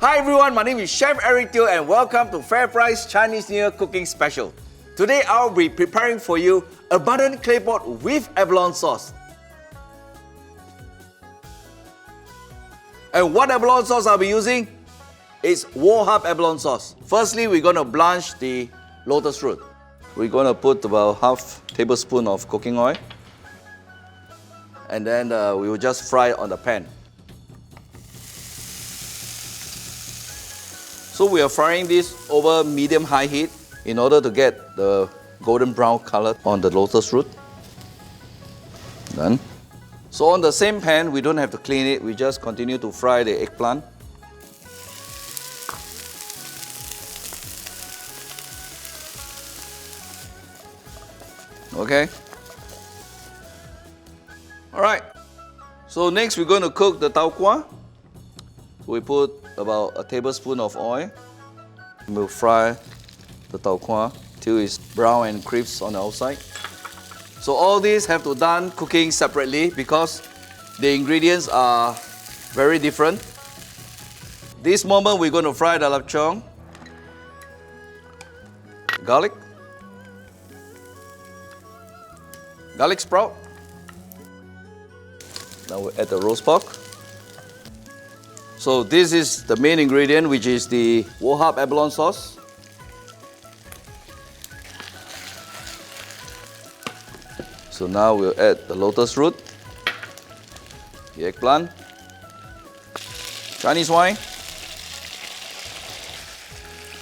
Hi everyone, my name is Chef Eric Teo and welcome to FairPrice Chinese New Year Cooking Special. Today I'll be preparing for you abundant Claypot with abalone sauce. And what abalone sauce I'll be using is Wohab abalone sauce. Firstly, we're going to blanch the lotus root. We're going to put about half tablespoon of cooking oil. And then we will just fry it on the pan. So we are frying this over medium-high heat in order to get the golden brown color on the lotus root. Done. So on the same pan, we don't have to clean it, we just continue to fry the eggplant. Okay. Alright. So next we're going to cook the tau kwa. We put about a tablespoon of oil. We'll fry the tau kwa till it's brown and crisp on the outside. So all these have to done cooking separately because the ingredients are very different. This moment we're going to fry the lapchong, garlic sprout. Now we'll add the roast pork. So this is the main ingredient, which is the Wohab abalone sauce. So now we'll add the lotus root, the eggplant, Chinese wine,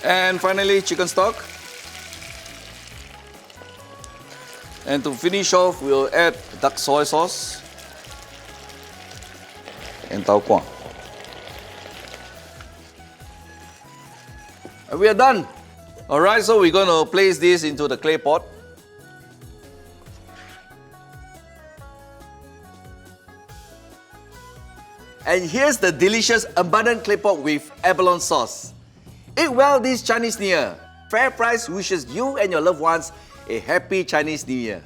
and finally chicken stock. And to finish off, we'll add dark soy sauce and tau kwa. And we are done. Alright, so we're going to place this into the clay pot. And here's the delicious abundant Claypot with abalone sauce. Eat well this Chinese New Year. FairPrice wishes you and your loved ones a happy Chinese New Year.